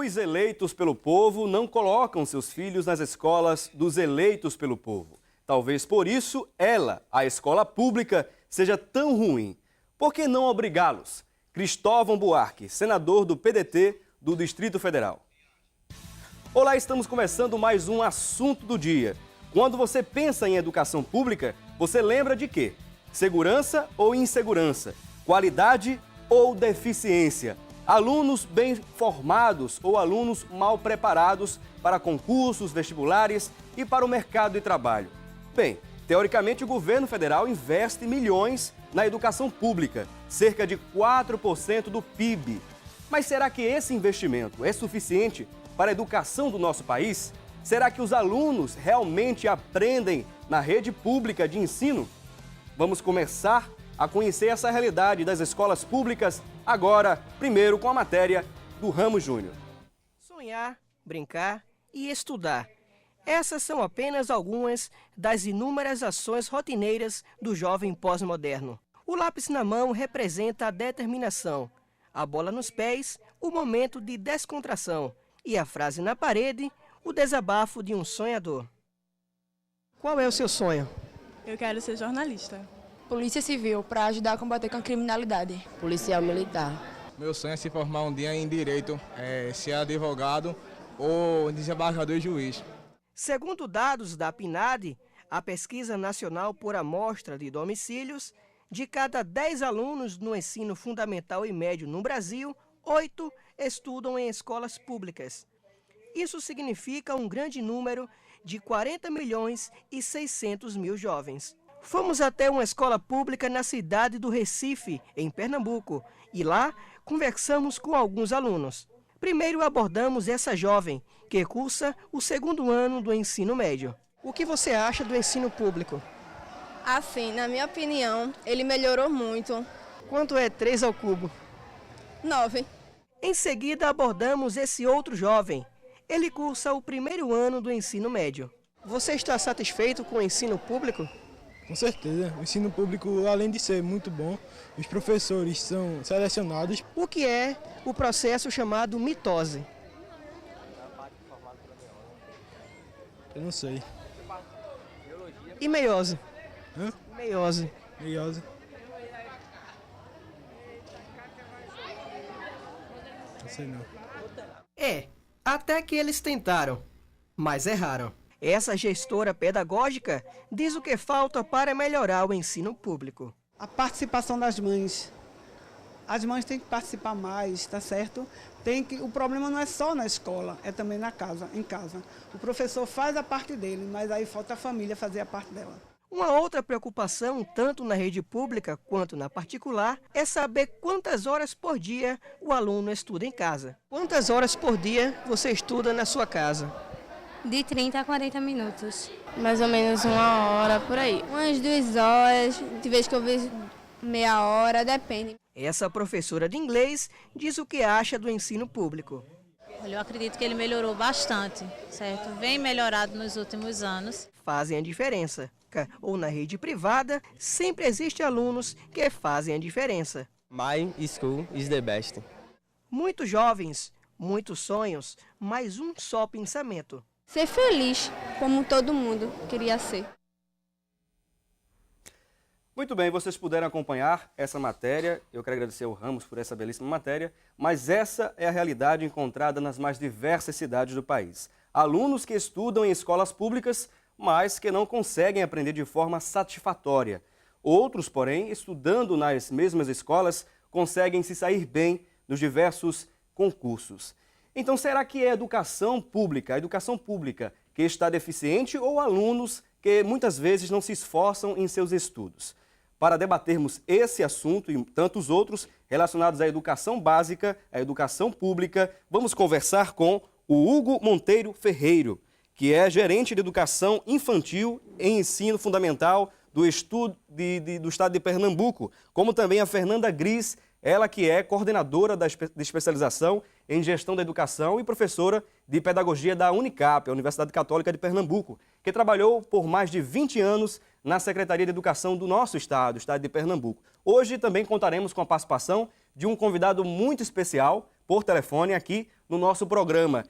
Os eleitos pelo povo não colocam seus filhos nas escolas dos eleitos pelo povo. Talvez por isso ela, a escola pública, seja tão ruim. Por que não obrigá-los? Cristóvão Buarque, senador do PDT do Distrito Federal. Olá, estamos começando mais um assunto do dia. Quando você pensa em educação pública, você lembra de quê? Segurança ou insegurança? Qualidade ou deficiência? Alunos bem formados ou alunos mal preparados para concursos, vestibulares e para o mercado de trabalho? Bem, teoricamente o governo federal investe milhões na educação pública, cerca de 4% do PIB. Mas será que esse investimento é suficiente para a educação do nosso país? Será que os alunos realmente aprendem na rede pública de ensino? Vamos começar a conhecer essa realidade das escolas públicas agora, primeiro com a matéria do Ramos Júnior. Sonhar, brincar e estudar. Essas são apenas algumas das inúmeras ações rotineiras do jovem pós-moderno. O lápis na mão representa a determinação, a bola nos pés, o momento de descontração e a frase na parede, o desabafo de um sonhador. Qual é o seu sonho? Eu quero ser jornalista. Polícia Civil, para ajudar a combater com a criminalidade. Policial Militar. Meu sonho é se formar um dia em Direito, ser advogado ou desembargador e juiz. Segundo dados da PNAD, a Pesquisa Nacional por Amostra de Domicílios, de cada 10 alunos no ensino fundamental e médio no Brasil, 8 estudam em escolas públicas. Isso significa um grande número de 40 milhões e 600 mil jovens. Fomos até uma escola pública na cidade do Recife, em Pernambuco, e lá conversamos com alguns alunos. Primeiro abordamos essa jovem, que cursa o segundo ano do ensino médio. O que você acha do ensino público? Assim, na minha opinião, ele melhorou muito. Quanto é 3 ao cubo? 9. Em seguida abordamos esse outro jovem. Ele cursa o primeiro ano do ensino médio. Você está satisfeito com o ensino público? Com certeza. O ensino público, além de ser muito bom, os professores são selecionados. O que é o processo chamado mitose? Eu não sei. E meiose? Hã? Meiose. Meiose. Não sei não. Até que eles tentaram, mas erraram. Essa gestora pedagógica diz o que falta para melhorar o ensino público. A participação das mães. As mães têm que participar mais, tá certo? O problema não é só na escola, é também em casa. O professor faz a parte dele, mas aí falta a família fazer a parte dela. Uma outra preocupação, tanto na rede pública quanto na particular, é saber quantas horas por dia o aluno estuda em casa. Quantas horas por dia você estuda na sua casa? De 30 a 40 minutos. Mais ou menos 1 hora, por aí. Umas 2 horas, de vez que eu vejo meia hora, depende. Essa professora de inglês diz o que acha do ensino público. Olha, eu acredito que ele melhorou bastante, certo? Vem melhorado nos últimos anos. Fazem a diferença. Ou na rede privada, sempre existem alunos que fazem a diferença. My school is the best. Muitos jovens, muitos sonhos, mas um só pensamento. Ser feliz, como todo mundo queria ser. Muito bem, vocês puderam acompanhar essa matéria. Eu quero agradecer ao Ramos por essa belíssima matéria, mas essa é a realidade encontrada nas mais diversas cidades do país. Alunos que estudam em escolas públicas, mas que não conseguem aprender de forma satisfatória. Outros, porém, estudando nas mesmas escolas, conseguem se sair bem nos diversos concursos. Então, será que é a educação pública que está deficiente ou alunos que muitas vezes não se esforçam em seus estudos? Para debatermos esse assunto e tantos outros relacionados à educação básica, à educação pública, vamos conversar com o Hugo Monteiro Ferreiro, que é gerente de educação infantil e ensino fundamental do Estado de Pernambuco, como também a Fernanda Gris, ela que é coordenadora de especialização em gestão da educação e professora de pedagogia da Unicap, a Universidade Católica de Pernambuco, que trabalhou por mais de 20 anos na Secretaria de Educação do nosso estado, o estado de Pernambuco. Hoje também contaremos com a participação de um convidado muito especial por telefone aqui no nosso programa.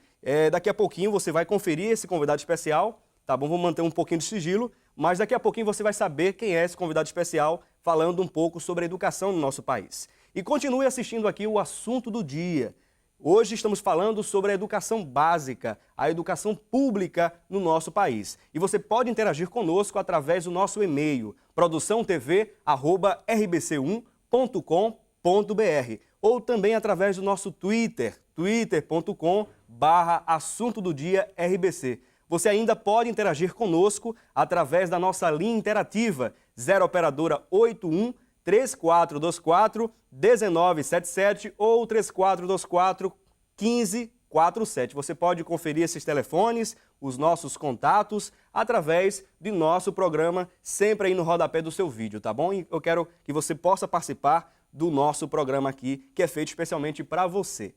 Daqui a pouquinho você vai conferir esse convidado especial, tá bom? Vamos manter um pouquinho de sigilo, mas daqui a pouquinho você vai saber quem é esse convidado especial, falando um pouco sobre a educação no nosso país. E continue assistindo aqui o assunto do dia. Hoje estamos falando sobre a educação básica, a educação pública no nosso país. E você pode interagir conosco através do nosso e-mail, produçãotv@rbc1.com.br, ou também através do nosso Twitter, twitter.com/assunto do dia RBC. Você ainda pode interagir conosco através da nossa linha interativa 0 operadora 81 3424 1977 ou 3424 1547. Você pode conferir esses telefones, os nossos contatos, através de nosso programa, sempre aí no rodapé do seu vídeo, tá bom? E eu quero que você possa participar do nosso programa aqui, que é feito especialmente para você.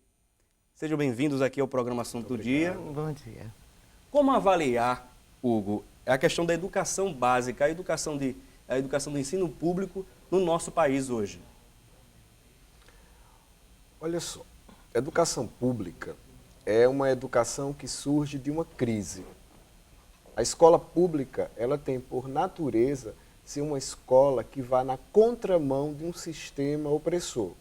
Sejam bem-vindos aqui ao programa Assunto do Dia. Bom dia. Como avaliar, Hugo, a questão da educação básica, a educação do ensino público no nosso país hoje? Olha só, educação pública é uma educação que surge de uma crise. A escola pública, ela tem por natureza ser uma escola que vá na contramão de um sistema opressor.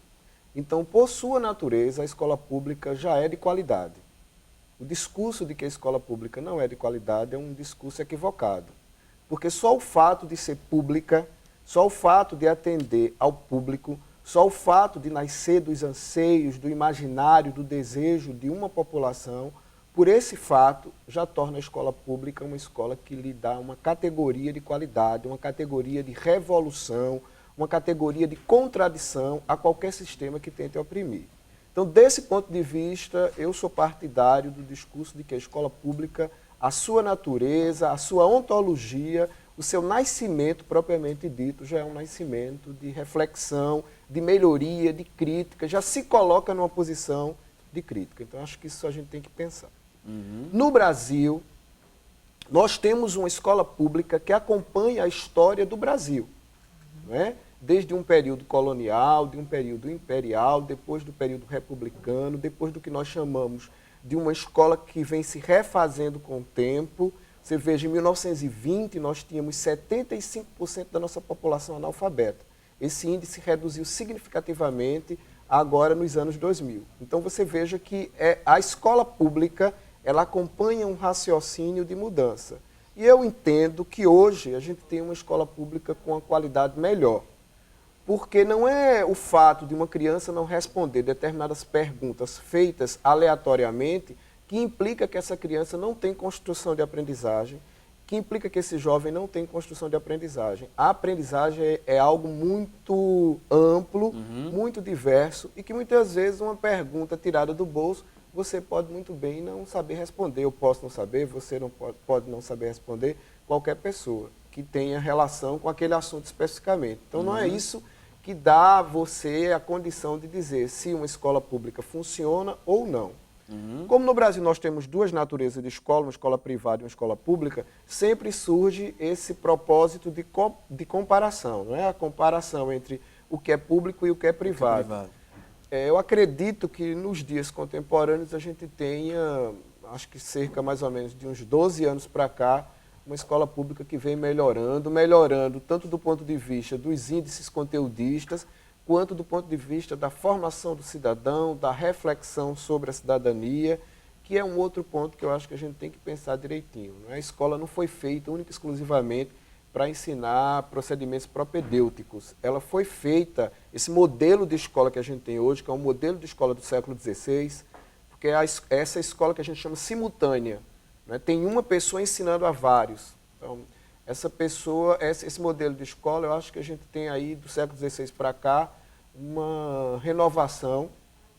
Então, por sua natureza, a escola pública já é de qualidade. O discurso de que a escola pública não é de qualidade é um discurso equivocado. Porque só o fato de ser pública, só o fato de atender ao público, só o fato de nascer dos anseios, do imaginário, do desejo de uma população, por esse fato, já torna a escola pública uma escola que lhe dá uma categoria de qualidade, uma categoria de revolução, uma categoria de contradição a qualquer sistema que tente oprimir. Então, desse ponto de vista, eu sou partidário do discurso de que a escola pública, a sua natureza, a sua ontologia, o seu nascimento propriamente dito já é um nascimento de reflexão, de melhoria, de crítica, já se coloca numa posição de crítica. Então, acho que isso a gente tem que pensar. No Brasil, nós temos uma escola pública que acompanha a história do Brasil, não é? Desde um período colonial, de um período imperial, depois do período republicano, depois do que nós chamamos de uma escola que vem se refazendo com o tempo. Você veja, em 1920, nós tínhamos 75% da nossa população analfabeta. Esse índice reduziu significativamente agora nos anos 2000. Então, você veja que a escola pública, ela acompanha um raciocínio de mudança. E eu entendo que hoje a gente tem uma escola pública com uma qualidade melhor. Porque não é o fato de uma criança não responder determinadas perguntas feitas aleatoriamente que implica que essa criança não tem construção de aprendizagem, que implica que esse jovem não tem construção de aprendizagem. A aprendizagem é algo muito amplo, muito diverso, e que muitas vezes uma pergunta tirada do bolso, você pode muito bem não saber responder. Eu posso não saber, você não pode não saber responder, qualquer pessoa que tenha relação com aquele assunto especificamente. Então, não é isso que dá a você a condição de dizer se uma escola pública funciona ou não. Como no Brasil nós temos duas naturezas de escola, uma escola privada e uma escola pública, sempre surge esse propósito de comparação, não é? A comparação entre o que é público e o que é privado. Eu acredito que nos dias contemporâneos a gente tenha, acho que cerca mais ou menos de uns 12 anos para cá, uma escola pública que vem melhorando tanto do ponto de vista dos índices conteudistas, quanto do ponto de vista da formação do cidadão, da reflexão sobre a cidadania, que é um outro ponto que eu acho que a gente tem que pensar direitinho. A escola não foi feita única e exclusivamente para ensinar procedimentos propedêuticos. Ela foi feita, esse modelo de escola que a gente tem hoje, que é um modelo de escola do século XVI, porque é essa escola que a gente chama simultânea. Né? Tem uma pessoa ensinando a vários. Então, essa pessoa, esse modelo de escola, eu acho que a gente tem aí do século XVI para cá uma renovação,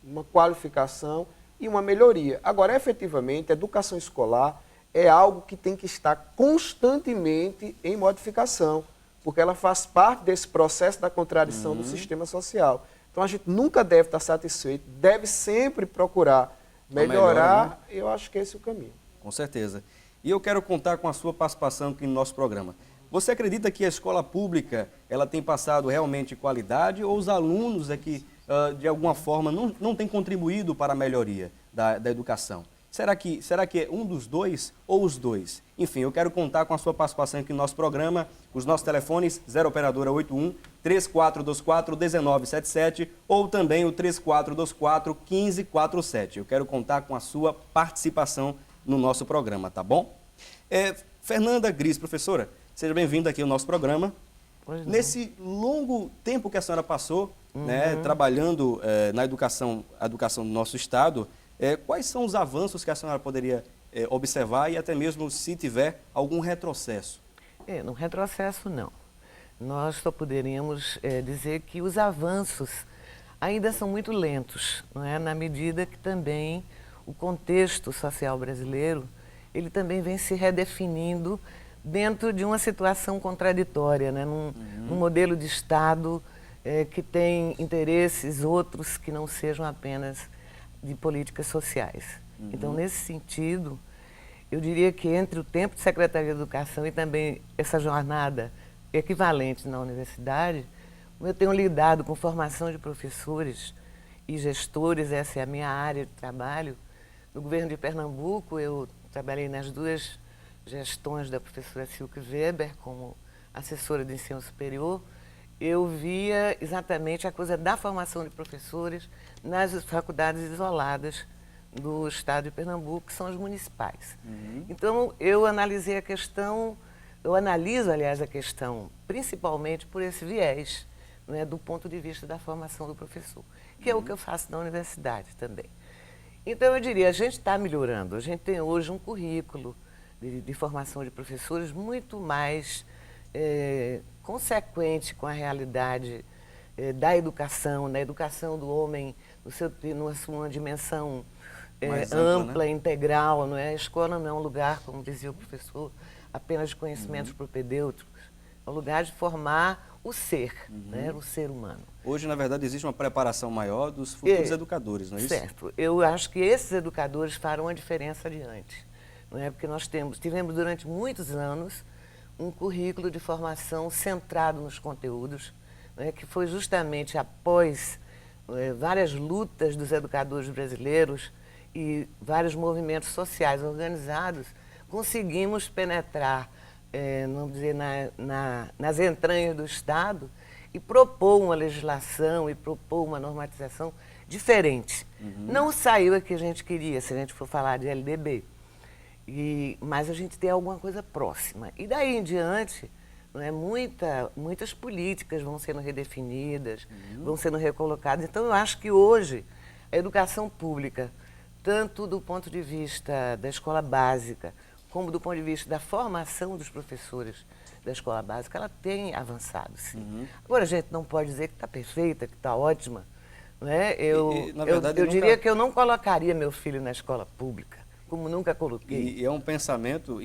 uma qualificação e uma melhoria. Agora, efetivamente, a educação escolar é algo que tem que estar constantemente em modificação, porque ela faz parte desse processo da contradição do sistema social. Então, a gente nunca deve estar satisfeito, deve sempre procurar melhorar, né? Eu acho que esse é o caminho. Com certeza. E eu quero contar com a sua participação aqui no nosso programa. Você acredita que a escola pública ela tem passado realmente qualidade ou os alunos é que, de alguma forma, não têm contribuído para a melhoria? da educação. Será que é um dos dois ou os dois? Enfim, eu quero contar com a sua participação aqui no nosso programa. Os nossos telefones, 0 Operadora 81 3424 1977 ou também o 3424 1547. Eu quero contar com a sua participação no nosso programa, tá bom? Fernanda Gris, professora, seja bem-vinda aqui ao nosso programa. Nesse longo tempo que a senhora passou, né, trabalhando na educação do nosso estado, quais são os avanços que a senhora poderia observar e até mesmo se tiver algum retrocesso? No retrocesso não. Nós só poderíamos dizer que os avanços ainda são muito lentos, não é? Na medida que também o contexto social brasileiro, ele também vem se redefinindo dentro de uma situação contraditória, né? Num modelo de Estado que tem interesses outros que não sejam apenas de políticas sociais. Então, nesse sentido, eu diria que entre o tempo de Secretaria de Educação e também essa jornada equivalente na universidade, eu tenho lidado com formação de professores e gestores, essa é a minha área de trabalho. No governo de Pernambuco, eu trabalhei nas duas gestões da professora Silke Weber como assessora de ensino superior. Eu via exatamente a coisa da formação de professores nas faculdades isoladas do estado de Pernambuco, que são as municipais. Então, eu analiso, aliás, a questão principalmente por esse viés, né, do ponto de vista da formação do professor, que é o que eu faço na universidade também. Então, eu diria, a gente está melhorando. A gente tem hoje um currículo de formação de professores muito mais consequente com a realidade da educação, na educação do homem, numa sua dimensão ampla, né? Integral. Não é? A escola não é um lugar, como dizia o professor, apenas de conhecimentos propedêuticos. É um lugar de formar o ser, né? O ser humano. Hoje, na verdade, existe uma preparação maior dos futuros educadores, não é isso? Certo. Eu acho que esses educadores farão a diferença adiante. Não é? Porque nós tivemos durante muitos anos um currículo de formação centrado nos conteúdos, né, que foi justamente após várias lutas dos educadores brasileiros e vários movimentos sociais organizados, conseguimos penetrar, vamos dizer, nas entranhas do Estado e propor uma legislação e propor uma normatização diferente. Não saiu a que a gente queria, se a gente for falar de LDB. Mas a gente tem alguma coisa próxima. E daí em diante, não é, muitas políticas vão sendo redefinidas, vão sendo recolocadas. Então, eu acho que hoje a educação pública, tanto do ponto de vista da escola básica, como do ponto de vista da formação dos professores da escola básica, ela tem avançado, sim. Agora, a gente não pode dizer que está perfeita, que está ótima. Não é? Eu diria que eu não colocaria meu filho na escola pública, como nunca coloquei. E é um pensamento,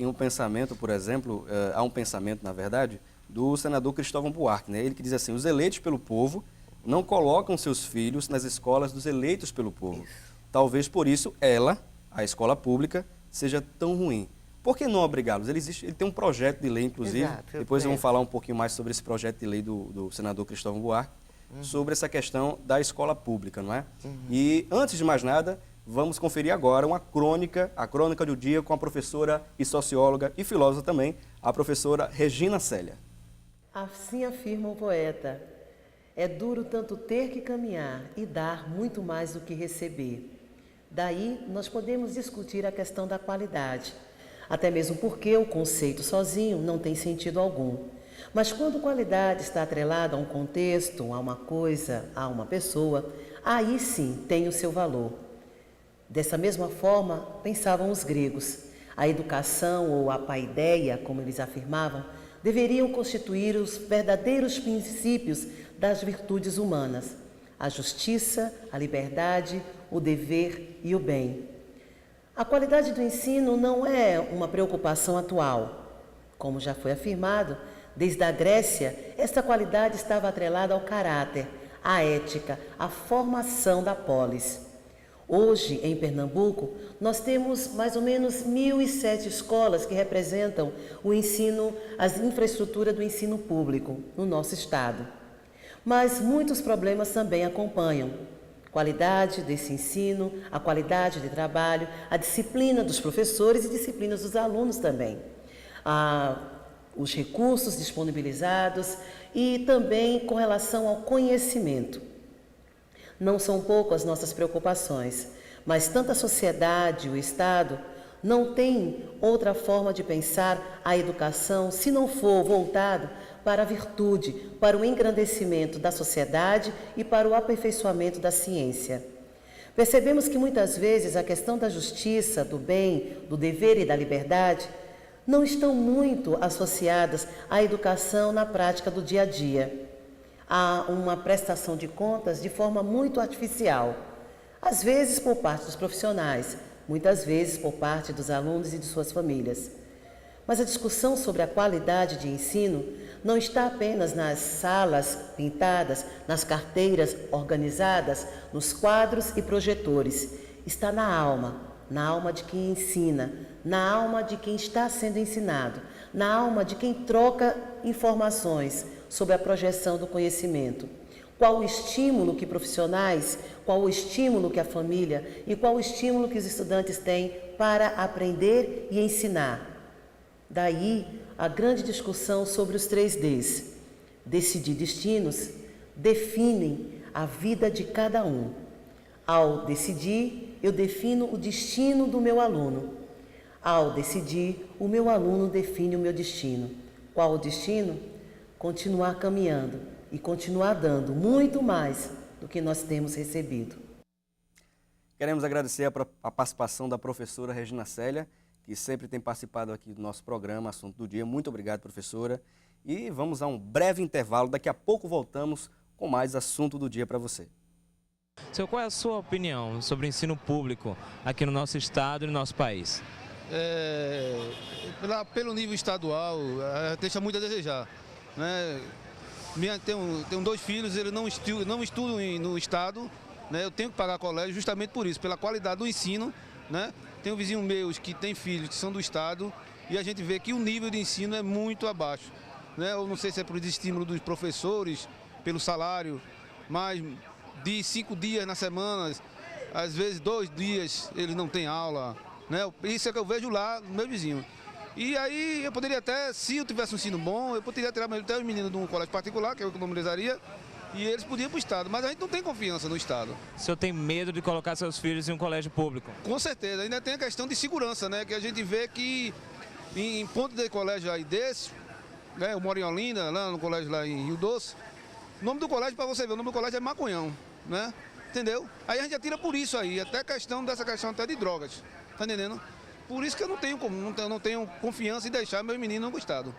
por exemplo, há um pensamento, na verdade, do senador Cristóvão Buarque, né? Ele que diz assim: os eleitos pelo povo não colocam seus filhos nas escolas dos eleitos pelo povo. Isso. Talvez por isso a escola pública, seja tão ruim. Por que não obrigá-los? Ele tem um projeto de lei, inclusive, depois vamos falar um pouquinho mais sobre esse projeto de lei do senador Cristóvão Buarque, sobre essa questão da escola pública, não é? E, antes de mais nada, vamos conferir agora a crônica do dia com a professora e socióloga e filósofa também, a professora Regina Célia. Assim afirma o poeta: é duro tanto ter que caminhar e dar muito mais do que receber. Daí nós podemos discutir a questão da qualidade, até mesmo porque o conceito sozinho não tem sentido algum. Mas quando qualidade está atrelada a um contexto, a uma coisa, a uma pessoa, aí sim tem o seu valor. Dessa mesma forma, pensavam os gregos. A educação ou a paideia, como eles afirmavam, deveriam constituir os verdadeiros princípios das virtudes humanas: a justiça, a liberdade, o dever e o bem. A qualidade do ensino não é uma preocupação atual. Como já foi afirmado, desde a Grécia, esta qualidade estava atrelada ao caráter, à ética, à formação da polis. Hoje, em Pernambuco, nós temos mais ou menos 1.007 escolas que representam o ensino, a infraestrutura do ensino público no nosso estado. Mas muitos problemas também acompanham, Qualidade desse ensino, a qualidade de trabalho, a disciplina dos professores e disciplinas dos alunos também. Os recursos disponibilizados e também com relação ao conhecimento. Não são poucas as nossas preocupações, mas tanto a sociedade, o Estado, não tem outra forma de pensar a educação se não for voltado para a virtude, para o engrandecimento da sociedade e para o aperfeiçoamento da ciência. Percebemos que muitas vezes a questão da justiça, do bem, do dever e da liberdade não estão muito associadas à educação na prática do dia a dia. Há uma prestação de contas de forma muito artificial, às vezes por parte dos profissionais, muitas vezes por parte dos alunos e de suas famílias. Mas a discussão sobre a qualidade de ensino não está apenas nas salas pintadas, nas carteiras organizadas, nos quadros e projetores. Está na alma de quem ensina, na alma de quem está sendo ensinado, na alma de quem troca informações sobre a projeção do conhecimento. Qual o estímulo que profissionais, qual o estímulo que a família e qual o estímulo que os estudantes têm para aprender e ensinar. Daí a grande discussão sobre os 3Ds. Decidir destinos definem a vida de cada um. Ao decidir, eu defino o destino do meu aluno. Ao decidir, o meu aluno define o meu destino. Qual o destino? Continuar caminhando e continuar dando muito mais do que nós temos recebido. Queremos agradecer a participação da professora Regina Célia, que sempre tem participado aqui do nosso programa Assunto do Dia. Muito obrigado, professora. E vamos a um breve intervalo. Daqui a pouco voltamos com mais Assunto do Dia para você. Senhor, qual é a sua opinião sobre o ensino público aqui no nosso estado e no nosso país? Pelo nível estadual, deixa muito a desejar, né? Tenho 2 filhos, eles não estudam no estado, né? Eu tenho que pagar colégio justamente por isso, pela qualidade do ensino, né? Tenho vizinhos meus que têm filhos que são do estado e a gente vê que o nível de ensino é muito abaixo, né? Eu não sei se é por estímulo dos professores, pelo salário, mas de 5 dias na semana, às vezes 2 dias eles não têm aula, né? Isso é que eu vejo lá no meu vizinho. E aí eu poderia até, se eu tivesse um ensino bom, eu poderia tirar até os meninos de um colégio particular, que eu economizaria, e eles podiam ir para o Estado, mas a gente não tem confiança no Estado. O senhor tem medo de colocar seus filhos em um colégio público? Com certeza, ainda tem a questão de segurança, né? Que a gente vê que em ponto de colégio aí desse, né? Eu moro em Olinda, lá no colégio lá em Rio Doce, o nome do colégio, para você ver, o nome do colégio é Maconhão, né? Entendeu? Aí a gente atira por isso aí, até dessa questão até de drogas, tá entendendo? Por isso que eu não tenho confiança em deixar meu menino no estado.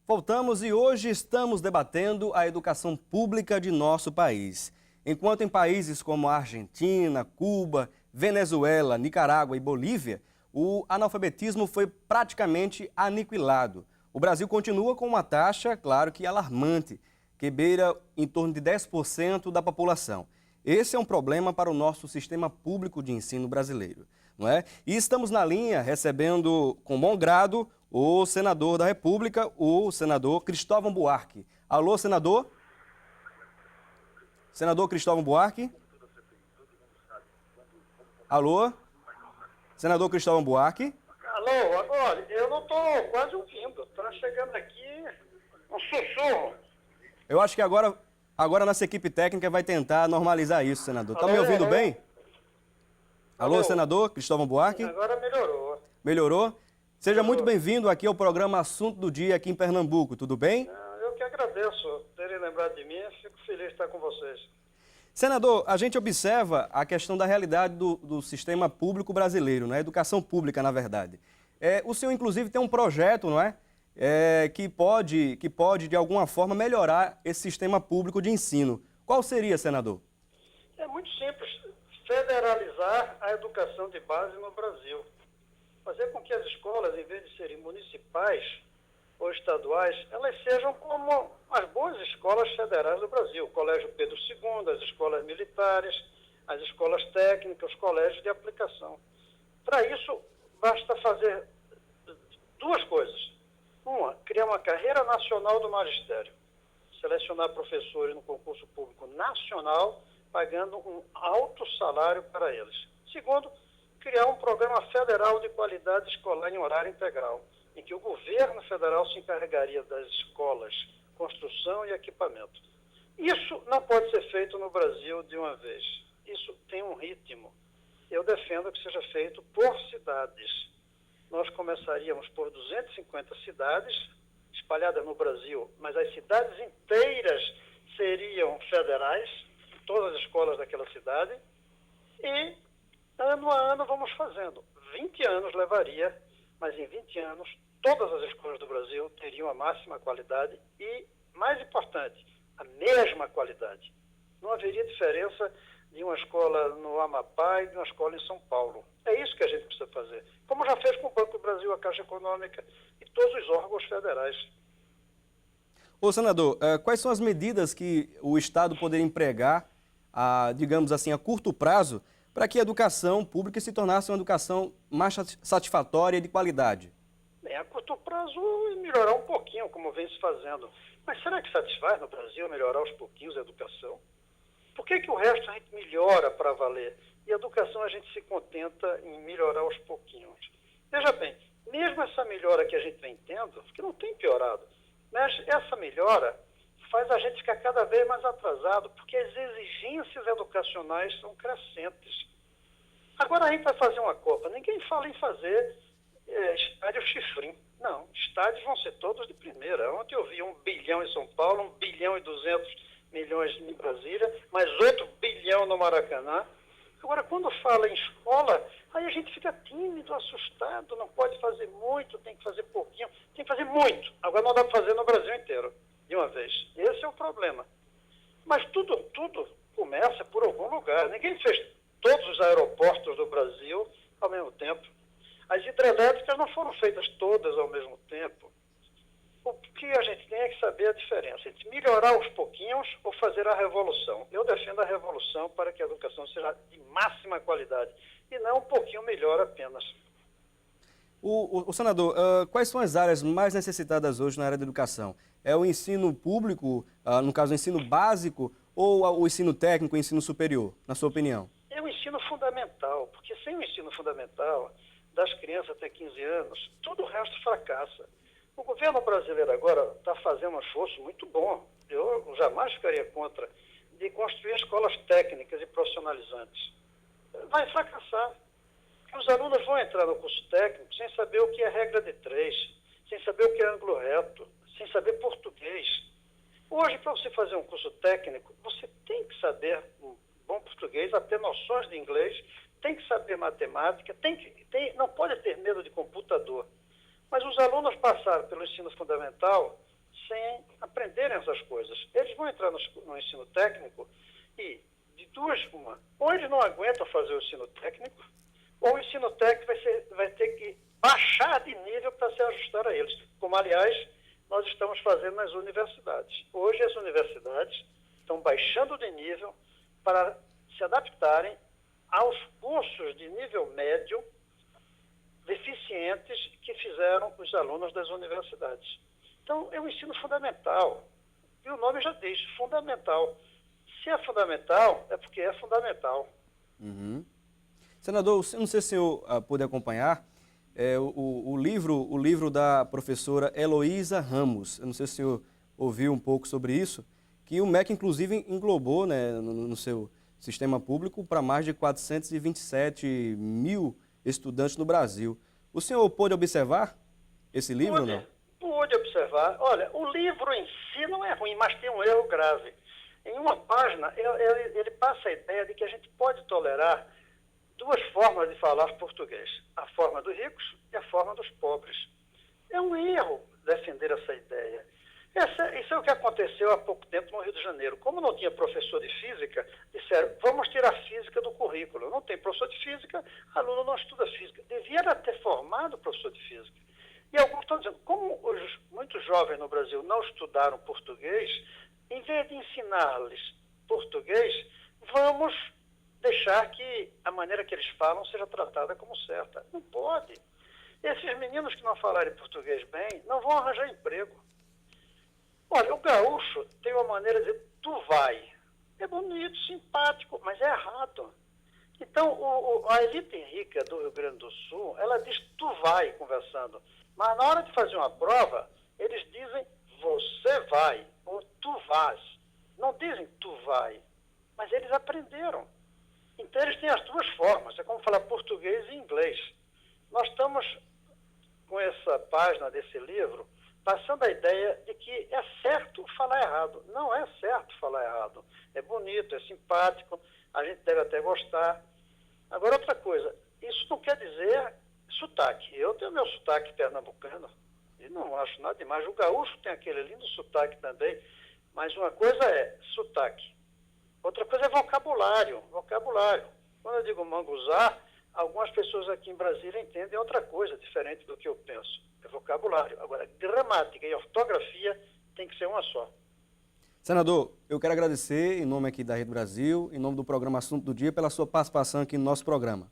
Voltamos e hoje estamos debatendo a educação pública de nosso país. Enquanto em países como a Argentina, Cuba, Venezuela, Nicarágua e Bolívia, o analfabetismo foi praticamente aniquilado. O Brasil continua com uma taxa, claro que alarmante, que beira em torno de 10% da população. Esse é um problema para o nosso sistema público de ensino brasileiro, não é? E estamos na linha recebendo com bom grado o senador da República, o senador Cristóvão Buarque. Alô, senador? Senador Cristóvão Buarque? Alô? Senador Cristóvão Buarque? Alô, agora, eu não estou quase ouvindo. Está chegando aqui um sussurro. Eu acho que agora nossa equipe técnica vai tentar normalizar isso, senador. Está me ouvindo bem? Alô, senador Cristóvão Buarque? Agora melhorou. Melhorou? Seja muito bem-vindo aqui ao programa Assunto do Dia aqui em Pernambuco, tudo bem? Eu que agradeço terem lembrado de mim, fico feliz de estar com vocês. Senador, a gente observa a questão da realidade do sistema público brasileiro, né? Educação pública, na verdade. O senhor, inclusive, tem um projeto, não é? Que pode, de alguma forma, melhorar esse sistema público de ensino. Qual seria, senador? É muito simples. Federalizar a educação de base no Brasil. Fazer com que as escolas, em vez de serem municipais ou estaduais, elas sejam como as boas escolas federais do Brasil. O Colégio Pedro II, as escolas militares, as escolas técnicas, os colégios de aplicação. Para isso, basta fazer duas coisas. Uma, criar uma carreira nacional do magistério. Selecionar professores no concurso público nacional, pagando um alto salário para eles. Segundo, criar um programa federal de qualidade escolar em horário integral, em que o governo federal se encarregaria das escolas, construção e equipamento. Isso não pode ser feito no Brasil de uma vez. Isso tem um ritmo. Eu defendo que seja feito por cidades. Nós começaríamos por 250 cidades espalhadas no Brasil, mas as cidades inteiras seriam federais, todas as escolas daquela cidade, e ano a ano vamos fazendo. 20 anos levaria, mas em 20 anos todas as escolas do Brasil teriam a máxima qualidade e, mais importante, a mesma qualidade. Não haveria diferença de uma escola no Amapá e de uma escola em São Paulo. É isso que a gente precisa fazer. Como já fez com o Banco do Brasil, a Caixa Econômica e todos os órgãos federais. Ô, senador, quais são as medidas que o Estado poderia empregar, digamos assim, a curto prazo, para que a educação pública se tornasse uma educação mais satisfatória e de qualidade? Bem, a curto prazo, melhorar um pouquinho, como vem se fazendo. Mas será que satisfaz no Brasil melhorar aos pouquinhos a educação? Por que o resto a gente melhora para valer? E a educação a gente se contenta em melhorar aos pouquinhos. Veja bem, mesmo essa melhora que a gente vem tendo, que não tem piorado, mas essa melhora faz a gente ficar cada vez mais atrasado, porque as exigências educacionais são crescentes. Agora a gente vai fazer uma Copa. Ninguém fala em fazer estádio chifrim. Não, estádios vão ser todos de primeira. Ontem eu vi 1 bilhão em São Paulo, 1 bilhão e 200 milhões em Brasília, mais 8 bilhão no Maracanã. Agora, quando fala em escola, aí a gente fica tímido, assustado, não pode fazer muito, tem que fazer pouquinho, tem que fazer muito. Agora não dá para fazer no Brasil inteiro, de uma vez. Esse é o problema. Mas tudo começa por algum lugar. Ninguém fez todos os aeroportos do Brasil ao mesmo tempo. As hidrelétricas não foram feitas todas ao mesmo tempo. O que a gente tem é que saber a diferença entre melhorar aos pouquinhos ou fazer a revolução. Eu defendo a revolução para que a educação seja de máxima qualidade e não um pouquinho melhor apenas. O senador, quais são as áreas mais necessitadas hoje na área da educação? É o ensino público, no caso o ensino básico, ou o ensino técnico, o ensino superior, na sua opinião? É o ensino fundamental, porque sem o ensino fundamental, das crianças até 15 anos, todo o resto fracassa. O governo brasileiro agora está fazendo um esforço muito bom. Eu jamais ficaria contra de construir escolas técnicas e profissionalizantes. Vai fracassar. Os alunos vão entrar no curso técnico sem saber o que é regra de 3, sem saber o que é ângulo reto, sem saber português. Hoje, para você fazer um curso técnico, você tem que saber um bom português, até noções de inglês, tem que saber matemática, não pode ter medo de computador. Mas os alunos passaram pelo ensino fundamental sem aprenderem essas coisas. Eles vão entrar no ensino técnico e, de duas, uma, ou eles não aguentam fazer o ensino técnico, ou o ensino técnico vai ter que baixar de nível para se ajustar a eles. Como, aliás, nós estamos fazendo nas universidades. Hoje as universidades estão baixando de nível para se adaptarem aos cursos de nível médio deficientes que fizeram os alunos das universidades. Então, é um ensino fundamental. E o nome já diz, fundamental. Se é fundamental, é porque é fundamental. Uhum. Senador, não sei se o senhor pôde acompanhar o livro da professora Heloísa Ramos. Eu não sei se o senhor ouviu um pouco sobre isso, que o MEC, inclusive, englobou, né, no seu sistema público para mais de 427 mil estudantes no Brasil. O senhor pôde observar esse livro ou não? Pude observar. Olha, o livro em si não é ruim, mas tem um erro grave. Em uma página, ele passa a ideia de que a gente pode tolerar duas formas de falar português. A forma dos ricos e a forma dos pobres. É um erro defender essa ideia. Isso é o que aconteceu há pouco tempo no Rio de Janeiro. Como não tinha professor de física, disseram, vamos tirar a física do currículo. Não tem professor de física, aluno não estuda física. Devia ter formado professor de física. E alguns estão dizendo, como muitos jovens no Brasil não estudaram português, em vez de ensinar-lhes português, vamos deixar que a maneira que eles falam seja tratada como certa. Não pode. Esses meninos que não falarem português bem não vão arranjar emprego. Olha, o gaúcho tem uma maneira de dizer, tu vai. É bonito, simpático, mas é errado. Então, a elite rica do Rio Grande do Sul, ela diz tu vai conversando. Mas na hora de fazer uma prova, eles dizem você vai ou tu vais. Não dizem tu vai, mas eles aprenderam. Então, eles têm as duas formas. É como falar português e inglês. Nós estamos, com essa página desse livro, passando a ideia de que é certo falar errado. Não é certo falar errado. É bonito, é simpático, a gente deve até gostar. Agora, outra coisa, isso não quer dizer sotaque. Eu tenho meu sotaque pernambucano e não acho nada demais. O gaúcho tem aquele lindo sotaque também, mas uma coisa é sotaque. Outra coisa é vocabulário. Quando eu digo manguzá, algumas pessoas aqui em Brasília entendem outra coisa diferente do que eu penso. É vocabulário. Agora, gramática e ortografia tem que ser uma só. Senador, eu quero agradecer, em nome aqui da Rede Brasil, em nome do programa Assunto do Dia, pela sua participação aqui no nosso programa.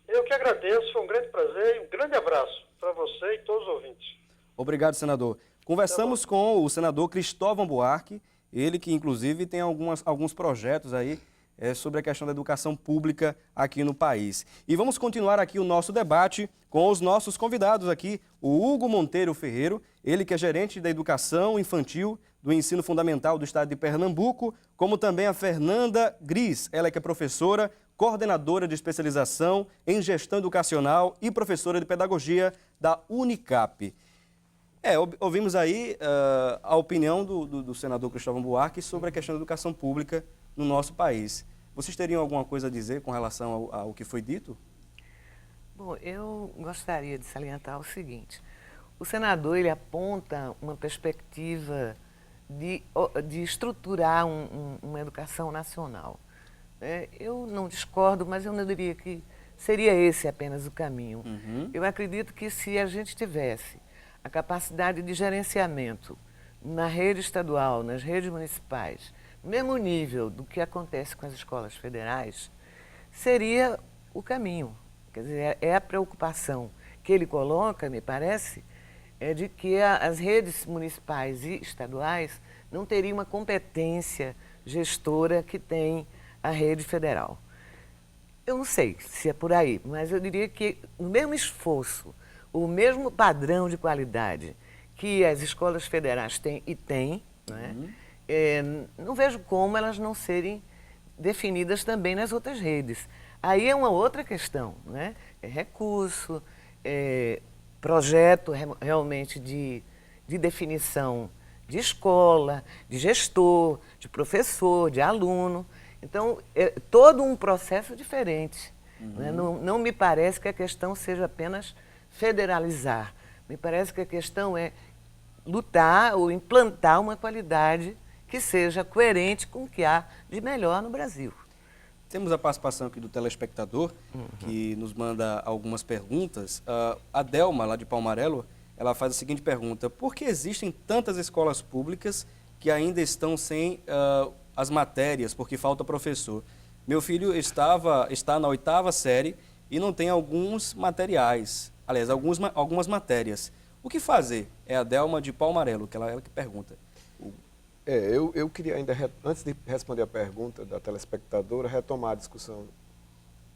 Eu que agradeço, foi um grande prazer e um grande abraço para você e todos os ouvintes. Obrigado, senador. Conversamos com o senador Cristóvão Buarque, ele que inclusive tem alguns projetos aí sobre a questão da educação pública aqui no país. E vamos continuar aqui o nosso debate com os nossos convidados aqui, o Hugo Monteiro Ferreiro, ele que é gerente da educação infantil do ensino fundamental do estado de Pernambuco, como também a Fernanda Gris, ela que é professora, coordenadora de especialização em gestão educacional e professora de pedagogia da Unicap. Ouvimos aí a opinião do senador Cristóvão Buarque sobre a questão da educação pública no nosso país. Vocês teriam alguma coisa a dizer com relação ao que foi dito? Bom, eu gostaria de salientar o seguinte. O senador, ele aponta uma perspectiva de estruturar uma educação nacional. Eu não discordo, mas eu não diria que seria esse apenas o caminho. Eu acredito que se a gente tivesse a capacidade de gerenciamento na rede estadual, nas redes municipais, no mesmo nível do que acontece com as escolas federais, seria o caminho. Quer dizer, é a preocupação que ele coloca, me parece, é de que as redes municipais e estaduais não teriam uma competência gestora que tem a rede federal. Eu não sei se é por aí, mas eu diria que o mesmo esforço, o mesmo padrão de qualidade que as escolas federais têm e têm, não vejo como elas não serem definidas também nas outras redes. Aí é uma outra questão, é recurso, projeto realmente de definição de escola, de gestor, de professor, de aluno. Então, é todo um processo diferente. Não me parece que a questão seja apenas federalizar. Me parece que a questão é lutar ou implantar uma qualidade que seja coerente com o que há de melhor no Brasil. Temos a participação aqui do telespectador, que nos manda algumas perguntas. A Delma, lá de Palmarelo, ela faz a seguinte pergunta: por que existem tantas escolas públicas que ainda estão sem as matérias, porque falta professor? Meu filho está na 8ª série e não tem alguns materiais, aliás, algumas matérias. O que fazer? É a Delma de Palmarelo, ela que pergunta. Eu queria ainda, antes de responder a pergunta da telespectadora, retomar a discussão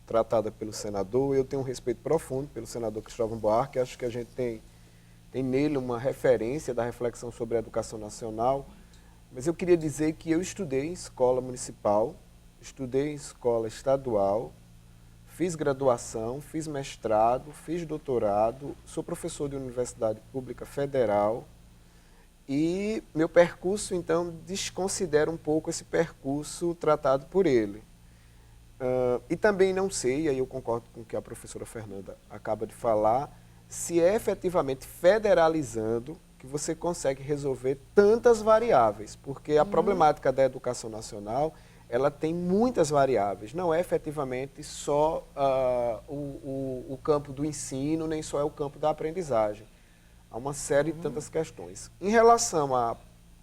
tratada pelo senador. Eu tenho um respeito profundo pelo senador Cristóvão Buarque, acho que a gente tem nele uma referência da reflexão sobre a educação nacional, mas eu queria dizer que eu estudei em escola municipal, estudei em escola estadual, fiz graduação, fiz mestrado, fiz doutorado, sou professor de universidade pública federal. E meu percurso, então, desconsidera um pouco esse percurso tratado por ele. E também não sei, aí eu concordo com o que a professora Fernanda acaba de falar, se é efetivamente federalizando que você consegue resolver tantas variáveis, porque a problemática da educação nacional, ela tem muitas variáveis, não é efetivamente só o campo do ensino, nem só é o campo da aprendizagem. Há uma série de tantas questões. Em relação à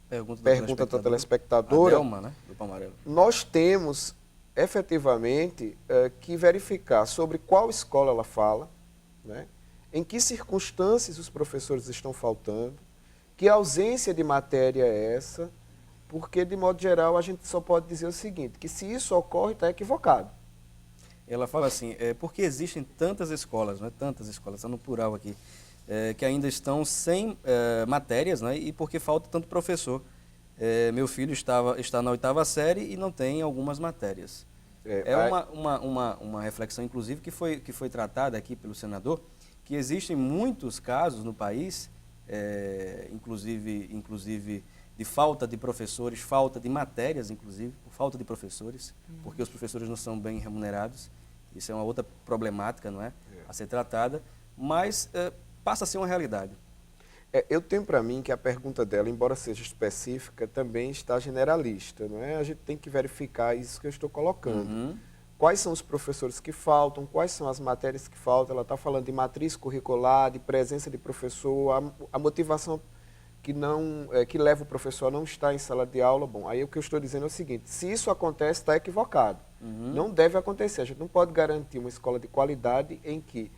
pergunta da telespectadora, Delma, né, do Palmarelo, nós temos efetivamente que verificar sobre qual escola ela fala, em que circunstâncias os professores estão faltando, que ausência de matéria é essa, porque, de modo geral, a gente só pode dizer o seguinte, que se isso ocorre, está equivocado. Ela fala assim, porque existem tantas escolas, né, tantas escolas, está no plural aqui, que ainda estão sem matérias, né, e porque falta tanto professor. Meu filho está na 8ª série e não tem algumas matérias. Uma reflexão, inclusive, que foi tratada aqui pelo senador, que existem muitos casos no país, inclusive de falta de professores, falta de matérias, inclusive, por falta de professores, porque os professores não são bem remunerados. Isso é uma outra problemática, não é? A ser tratada, mas passa a ser uma realidade. Eu tenho para mim que a pergunta dela, embora seja específica, também está generalista, não é? A gente tem que verificar isso que eu estou colocando. Quais são os professores que faltam, quais são as matérias que faltam. Ela está falando de matriz curricular, de presença de professor, a motivação que leva o professor a não estar em sala de aula. Bom, aí o que eu estou dizendo é o seguinte, se isso acontece, está equivocado. Não deve acontecer. A gente não pode garantir uma escola de qualidade em que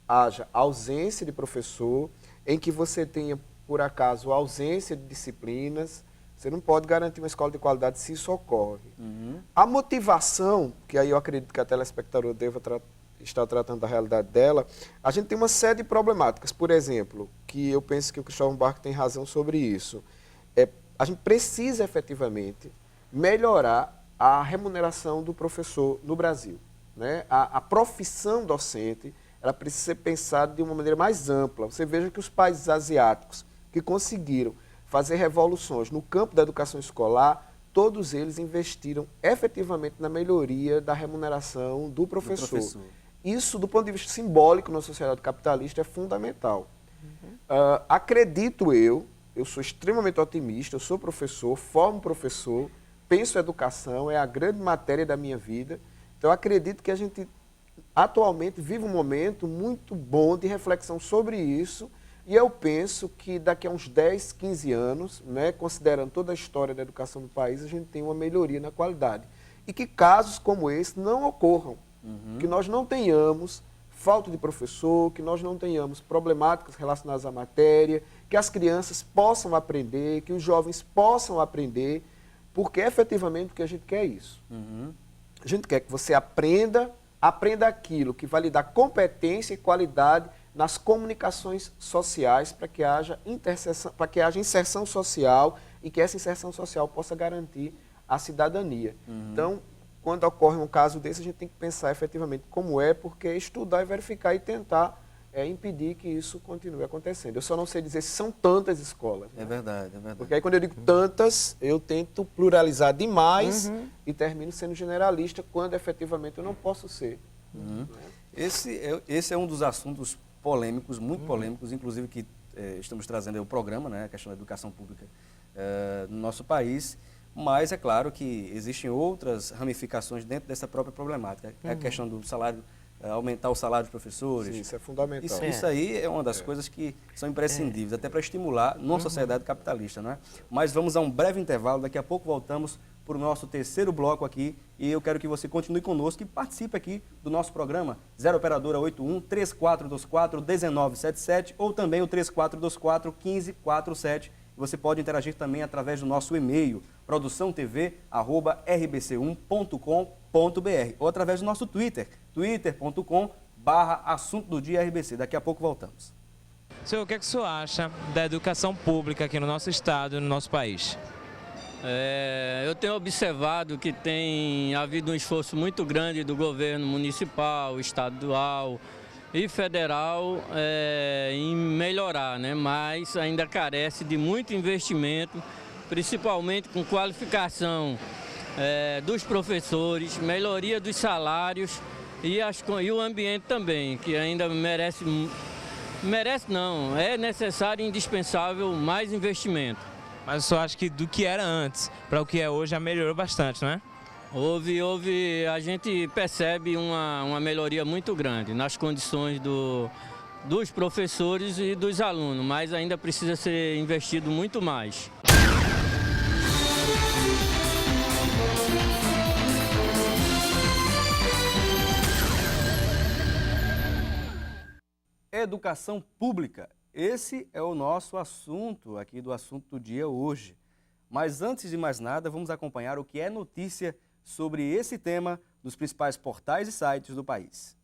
haja ausência de professor, em que você tenha, por acaso, ausência de disciplinas. Você não pode garantir uma escola de qualidade se isso ocorre. A motivação, que aí eu acredito que a telespectadora deva estar tratando da realidade dela, a gente tem uma série de problemáticas. Por exemplo, que eu penso que o Cristóvão Barco tem razão sobre isso. A gente precisa efetivamente melhorar a remuneração do professor no Brasil, né? A profissão docente, ela precisa ser pensada de uma maneira mais ampla. Você veja que os países asiáticos que conseguiram fazer revoluções no campo da educação escolar, todos eles investiram efetivamente na melhoria da remuneração do professor. Isso, do ponto de vista simbólico na sociedade capitalista, é fundamental. Acredito eu sou extremamente otimista, eu sou professor, formo professor, penso educação, é a grande matéria da minha vida. Então, acredito que a gente atualmente vive um momento muito bom de reflexão sobre isso, e eu penso que daqui a uns 10, 15 anos, né, considerando toda a história da educação do país, a gente tem uma melhoria na qualidade. E que casos como esse não ocorram, que nós não tenhamos falta de professor, que nós não tenhamos problemáticas relacionadas à matéria, que as crianças possam aprender, que os jovens possam aprender, porque efetivamente o que a gente quer é isso. A gente quer que você aprenda aquilo que vai lhe dar competência e qualidade nas comunicações sociais para que haja inserção social e que essa inserção social possa garantir a cidadania. Então, quando ocorre um caso desse, a gente tem que pensar efetivamente como é, porque estudar e verificar e tentar impedir que isso continue acontecendo. Eu só não sei dizer se são tantas escolas. Né? É verdade. Porque aí quando eu digo tantas, eu tento pluralizar demais e termino sendo generalista quando efetivamente eu não posso ser. Esse é um dos assuntos polêmicos, muito polêmicos, inclusive que estamos trazendo aí o programa, né, a questão da educação pública no nosso país, mas é claro que existem outras ramificações dentro dessa própria problemática. A questão do salário, aumentar o salário dos professores. Sim, isso é fundamental. Isso aí é uma das coisas que são imprescindíveis, até para estimular numa sociedade capitalista, né? Mas vamos a um breve intervalo, daqui a pouco voltamos para o nosso terceiro bloco aqui, e eu quero que você continue conosco e participe aqui do nosso programa 0 Operadora 81-3424-1977 ou também o 3424-1547. Você pode interagir também através do nosso e-mail, produçãotv@rbc1.com.br ou através do nosso Twitter, twitter.com/assunto do dia RBC. Daqui a pouco voltamos. Senhor, o que é que o senhor acha da educação pública aqui no nosso estado e no nosso país? Eu tenho observado que tem havido um esforço muito grande do governo municipal, estadual e federal em melhorar, né? Mas ainda carece de muito investimento, principalmente com qualificação dos professores, melhoria dos salários e o ambiente também, que ainda é necessário e indispensável mais investimento. Mas o senhor acha que do que era antes para o que é hoje já melhorou bastante, não é? A gente percebe uma melhoria muito grande nas condições dos professores e dos alunos, mas ainda precisa ser investido muito mais. educação pública. Esse é o nosso assunto aqui do Assunto do Dia hoje. Mas antes de mais nada, vamos acompanhar o que é notícia sobre esse tema dos principais portais e sites do país.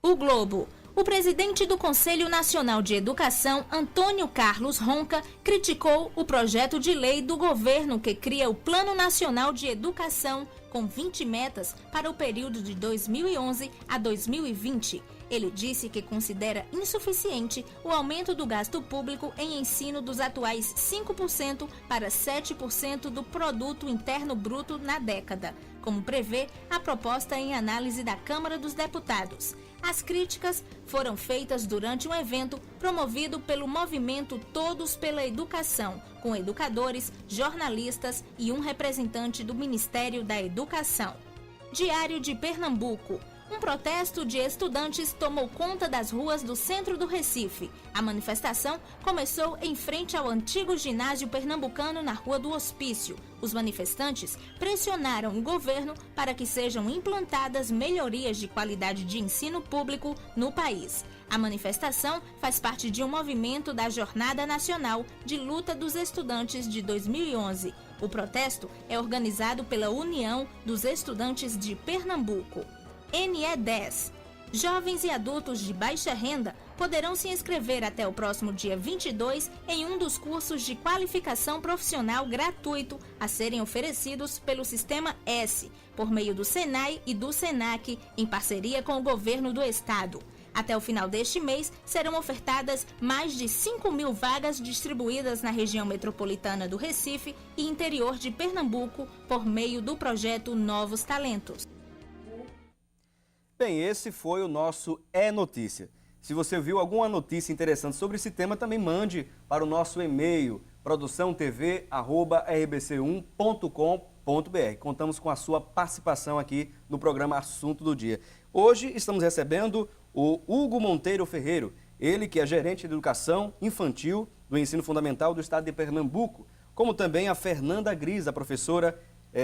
O Globo. O presidente do Conselho Nacional de Educação, Antônio Carlos Ronca, criticou o projeto de lei do governo que cria o Plano Nacional de Educação, com 20 metas para o período de 2011 a 2020. Ele disse que considera insuficiente o aumento do gasto público em ensino dos atuais 5% para 7% do produto interno bruto na década, como prevê a proposta em análise da Câmara dos Deputados. As críticas foram feitas durante um evento promovido pelo movimento Todos pela Educação, com educadores, jornalistas e um representante do Ministério da Educação. Diário de Pernambuco. Um protesto de estudantes tomou conta das ruas do centro do Recife. A manifestação começou em frente ao antigo ginásio pernambucano na Rua do Hospício. Os manifestantes pressionaram o governo para que sejam implantadas melhorias de qualidade de ensino público no país. A manifestação faz parte de um movimento da Jornada Nacional de Luta dos Estudantes de 2011. O protesto é organizado pela União dos Estudantes de Pernambuco. NE10. Jovens e adultos de baixa renda poderão se inscrever até o próximo dia 22 em um dos cursos de qualificação profissional gratuito a serem oferecidos pelo Sistema S, por meio do Senai e do Senac, em parceria com o governo do estado. Até o final deste mês, serão ofertadas mais de 5.000 vagas distribuídas na região metropolitana do Recife e interior de Pernambuco, por meio do projeto Novos Talentos. Bem, esse foi o nosso É Notícia. Se você viu alguma notícia interessante sobre esse tema, também mande para o nosso e-mail, produçãotv@rbc1.com.br. Contamos com a sua participação aqui no programa Assunto do Dia. Hoje estamos recebendo o Hugo Monteiro Ferreiro, ele que é gerente de educação infantil do ensino fundamental do estado de Pernambuco, como também a Fernanda Gris, a professora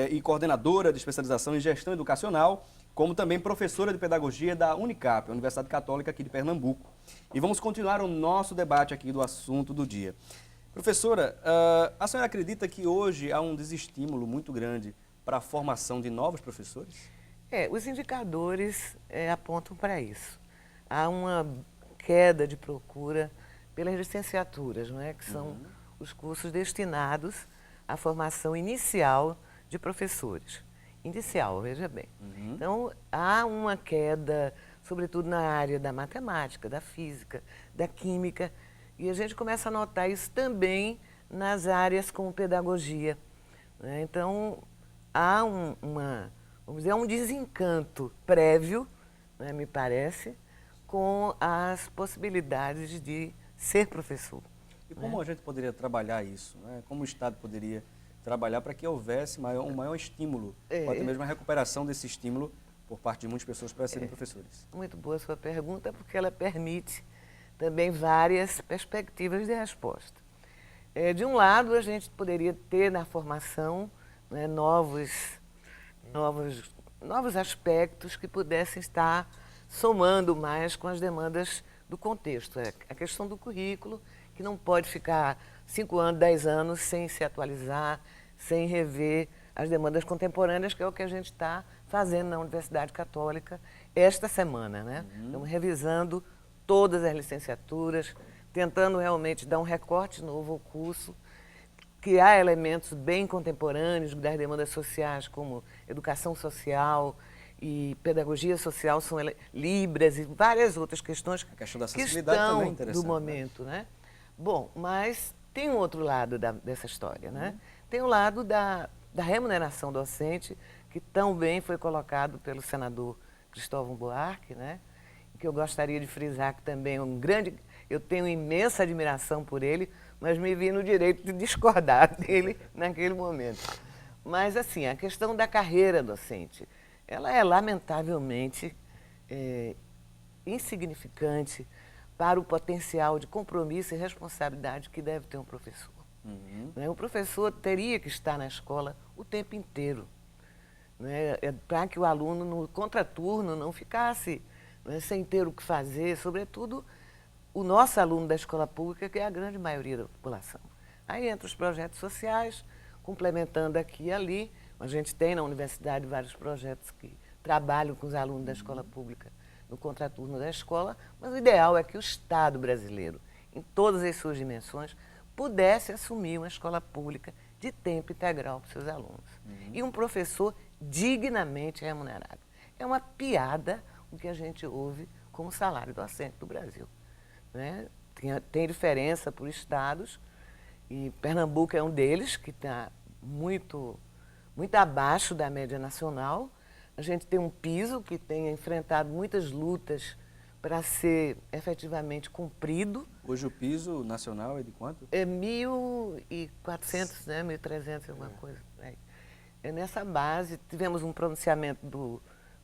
e coordenadora de especialização em gestão educacional, como também professora de pedagogia da Unicap, a Universidade Católica aqui de Pernambuco. E vamos continuar o nosso debate aqui do Assunto do Dia. Professora, a senhora acredita que hoje há um desestímulo muito grande para a formação de novos professores? Os indicadores apontam para isso. Há uma queda de procura pelas licenciaturas, não é? Que são os cursos destinados à formação inicial de professores. Inicial, veja bem. Então, há uma queda, sobretudo na área da matemática, da física, da química, e a gente começa a notar isso também nas áreas como pedagogia, né? Então, há vamos dizer, um desencanto prévio, né, me parece, com as possibilidades de ser professor. E como a gente poderia trabalhar isso, né? Como o Estado poderia trabalhar para que houvesse um maior estímulo, ou até mesmo a recuperação desse estímulo por parte de muitas pessoas para serem professores? Muito boa a sua pergunta, porque ela permite também várias perspectivas de resposta. De um lado, a gente poderia ter na formação, né, novos aspectos que pudessem estar somando mais com as demandas do contexto. A questão do currículo, que não pode ficar 5 anos, 10 anos sem se atualizar, sem rever as demandas contemporâneas, que é o que a gente está fazendo na Universidade Católica esta semana, né? Estamos revisando todas as licenciaturas, tentando realmente dar um recorte novo ao curso, criar elementos bem contemporâneos das demandas sociais, como educação social e pedagogia social, são Libras e várias outras questões a questão da que acessibilidade estão também é interessante, do momento, né? Bom, mas tem um outro lado dessa história, né? Tem o lado da remuneração docente, que tão bem foi colocado pelo senador Cristóvão Buarque, né? Que eu gostaria de frisar que também é eu tenho imensa admiração por ele, mas me vi no direito de discordar dele naquele momento. Mas, assim, a questão da carreira docente, ela é lamentavelmente insignificante para o potencial de compromisso e responsabilidade que deve ter um professor. Né? O professor teria que estar na escola o tempo inteiro, né? Para que o aluno no contraturno não ficasse, né, sem ter o que fazer, sobretudo o nosso aluno da escola pública, que é a grande maioria da população. Aí entra os projetos sociais, complementando aqui e ali. A gente tem na universidade vários projetos que trabalham com os alunos da escola pública no contraturno da escola, mas o ideal é que o Estado brasileiro, em todas as suas dimensões, pudesse assumir uma escola pública de tempo integral para os seus alunos. E um professor dignamente remunerado. É uma piada o que a gente ouve com o salário docente do Brasil, né? Tem diferença por estados, e Pernambuco é um deles, que está muito abaixo da média nacional. A gente tem um piso que tem enfrentado muitas lutas para ser efetivamente cumprido. Hoje o piso nacional é de quanto? É 1.400, né? 1.300, alguma coisa. É nessa base. Tivemos um pronunciamento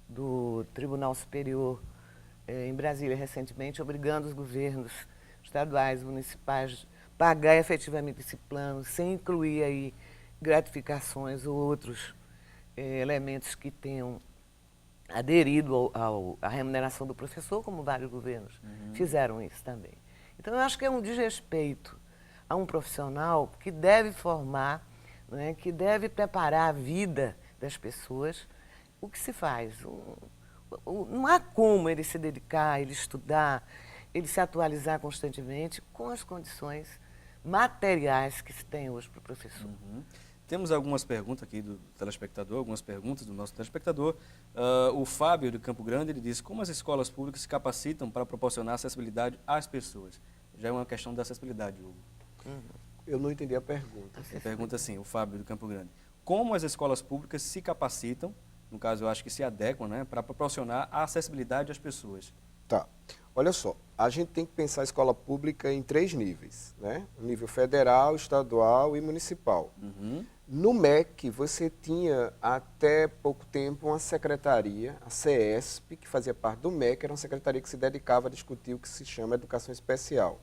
do Tribunal Superior em Brasília recentemente, obrigando os governos estaduais, municipais, a pagar efetivamente esse plano, sem incluir aí gratificações ou outros elementos que tenham aderido à remuneração do professor, como vários governos fizeram isso também. Então, eu acho que é um desrespeito a um profissional que deve formar, né, que deve preparar a vida das pessoas. O que se faz? Não há como ele se dedicar, ele estudar, ele se atualizar constantemente com as condições materiais que se tem hoje para o professor. Temos algumas perguntas aqui do telespectador, algumas perguntas do nosso telespectador. O Fábio, de Campo Grande, ele diz: como as escolas públicas se capacitam para proporcionar acessibilidade às pessoas? Já é uma questão da acessibilidade, Hugo. Eu não entendi a pergunta. Ele pergunta assim, o Fábio, do Campo Grande: como as escolas públicas se capacitam, no caso eu acho que se adequam, né, para proporcionar a acessibilidade às pessoas? Tá. Olha só, a gente tem que pensar a escola pública em 3 níveis, né? O nível federal, estadual e municipal. No MEC, você tinha até pouco tempo uma secretaria, a CESP, que fazia parte do MEC, era uma secretaria que se dedicava a discutir o que se chama educação especial.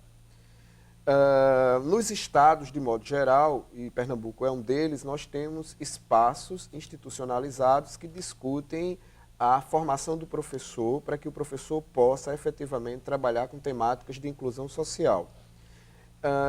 Nos estados, de modo geral, e Pernambuco é um deles, nós temos espaços institucionalizados que discutem a formação do professor para que o professor possa efetivamente trabalhar com temáticas de inclusão social.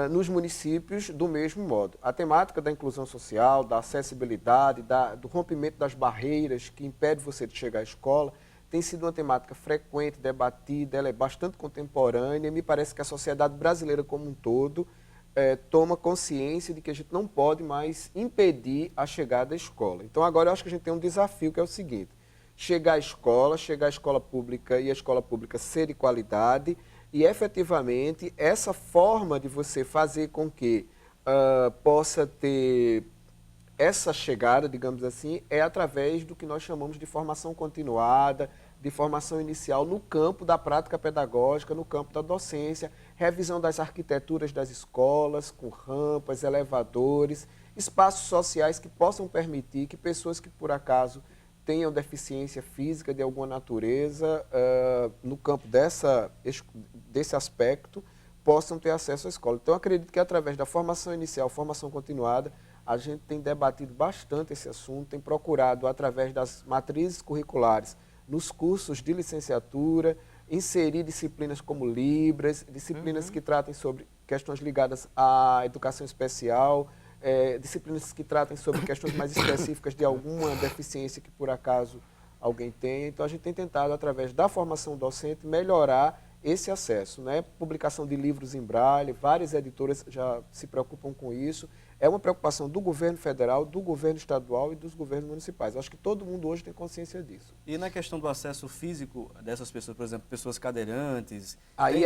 Nos municípios, do mesmo modo. A temática da inclusão social, da acessibilidade, do rompimento das barreiras que impede você de chegar à escola, tem sido uma temática frequente, debatida, ela é bastante contemporânea, e me parece que a sociedade brasileira como um todo toma consciência de que a gente não pode mais impedir a chegada à escola. Então agora eu acho que a gente tem um desafio, que é o seguinte: chegar à escola pública e a escola pública ser de qualidade, e efetivamente essa forma de você fazer com que possa ter essa chegada, digamos assim, é através do que nós chamamos de formação continuada, de formação inicial no campo da prática pedagógica, no campo da docência, revisão das arquiteturas das escolas, com rampas, elevadores, espaços sociais que possam permitir que pessoas que por acaso tenham deficiência física de alguma natureza, no campo desse aspecto, possam ter acesso à escola. Então, eu acredito que através da formação inicial, formação continuada, a gente tem debatido bastante esse assunto, tem procurado, através das matrizes curriculares, nos cursos de licenciatura, inserir disciplinas como Libras, disciplinas que tratem sobre questões ligadas à educação especial, disciplinas que tratem sobre questões mais específicas de alguma deficiência que por acaso alguém tenha. Então a gente tem tentado, através da formação docente, melhorar esse acesso, né? Publicação de livros em braille, várias editoras já se preocupam com isso. É uma preocupação do governo federal, do governo estadual e dos governos municipais. Acho que todo mundo hoje tem consciência disso. E na questão do acesso físico dessas pessoas, por exemplo, pessoas cadeirantes, aí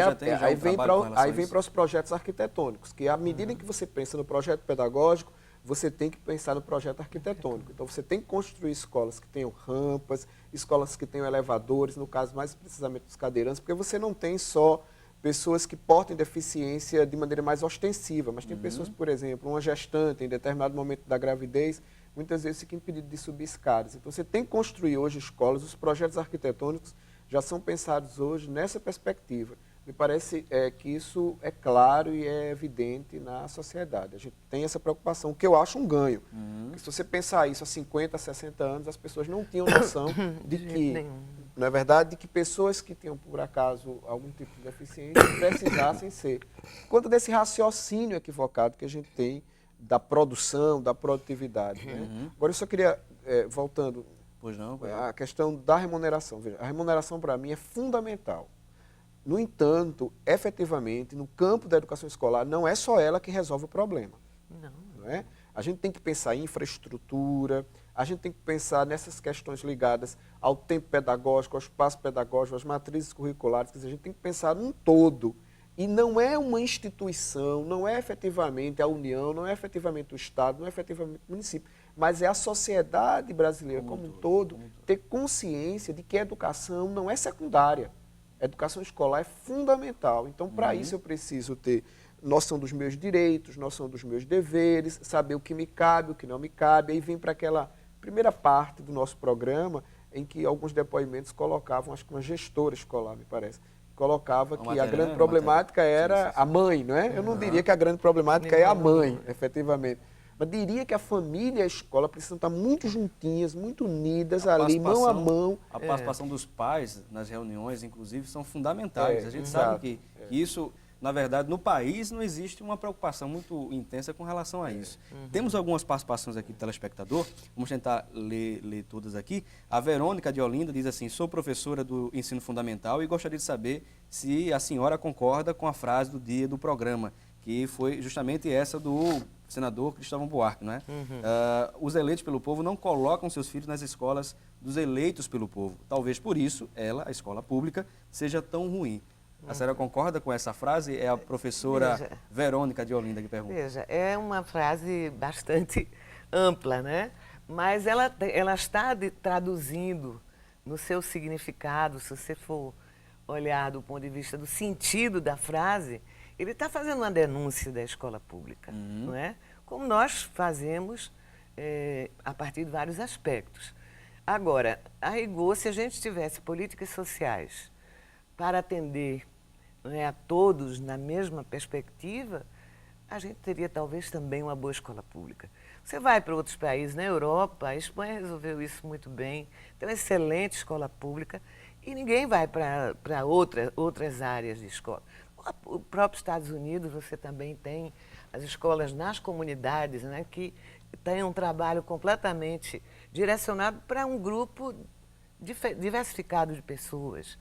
vem para os projetos arquitetônicos, que à medida em que você pensa no projeto pedagógico, você tem que pensar no projeto arquitetônico. Então você tem que construir escolas que tenham rampas, escolas que tenham elevadores, no caso mais precisamente dos cadeirantes, porque você não tem só pessoas que portem deficiência de maneira mais ostensiva, mas tem pessoas, por exemplo, uma gestante em determinado momento da gravidez, muitas vezes fica impedido de subir escadas. Então você tem que construir hoje escolas, os projetos arquitetônicos já são pensados hoje nessa perspectiva, Me parece que isso é claro e é evidente na sociedade. A gente tem essa preocupação, que eu acho um ganho. Porque se você pensar isso há 50, 60 anos, as pessoas não tinham noção de que, não é verdade, de que pessoas que tinham, por acaso, algum tipo de deficiência precisassem ser. Quanto desse raciocínio equivocado que a gente tem da produção, da produtividade. Né? Agora, eu só queria, voltando à questão da remuneração. Veja, a remuneração, para mim, é fundamental. No entanto, efetivamente, no campo da educação escolar, não é só ela que resolve o problema. Não é? A gente tem que pensar em infraestrutura, a gente tem que pensar nessas questões ligadas ao tempo pedagógico, ao espaço pedagógico, às matrizes curriculares. Quer dizer, a gente tem que pensar num todo. E não é uma instituição, não é efetivamente a União, não é efetivamente o Estado, não é efetivamente o município, mas é a sociedade brasileira como um todo ter consciência de que a educação não é secundária. A educação escolar é fundamental. Então, para isso, eu preciso ter noção dos meus direitos, noção dos meus deveres, saber o que me cabe, o que não me cabe. Aí vem para aquela primeira parte do nosso programa, em que alguns depoimentos colocavam, acho que uma gestora escolar, me parece, colocava que a grande problemática era a mãe, não é? Eu não diria que a grande problemática é a mãe, efetivamente. Mas diria que a família e a escola precisam estar muito juntinhas, muito unidas ali, mão a mão. A participação dos pais nas reuniões, inclusive, são fundamentais. A gente sabe que isso, na verdade, no país não existe uma preocupação muito intensa com relação a isso. Temos algumas participações aqui do telespectador, vamos tentar ler todas aqui. A Verônica de Olinda diz assim: sou professora do ensino fundamental e gostaria de saber se a senhora concorda com a frase do dia do programa, que foi justamente essa do senador Cristóvão Buarque, não é? Os eleitos pelo povo não colocam seus filhos nas escolas dos eleitos pelo povo. Talvez por isso ela, a escola pública, seja tão ruim. A senhora concorda com essa frase? É a professora Verônica de Olinda que pergunta. Veja, é uma frase bastante ampla, né? Mas ela está traduzindo no seu significado, se você for olhar do ponto de vista do sentido da frase, ele está fazendo uma denúncia da escola pública, não é? Como nós fazemos a partir de vários aspectos. Agora, a rigor, se a gente tivesse políticas sociais para atender, não é, a todos na mesma perspectiva, a gente teria talvez também uma boa escola pública. Você vai para outros países, na Europa, a Espanha resolveu isso muito bem, tem uma excelente escola pública e ninguém vai para outras áreas de escola. O próprio Estados Unidos, você também tem as escolas nas comunidades, né, que têm um trabalho completamente direcionado para um grupo diversificado de pessoas.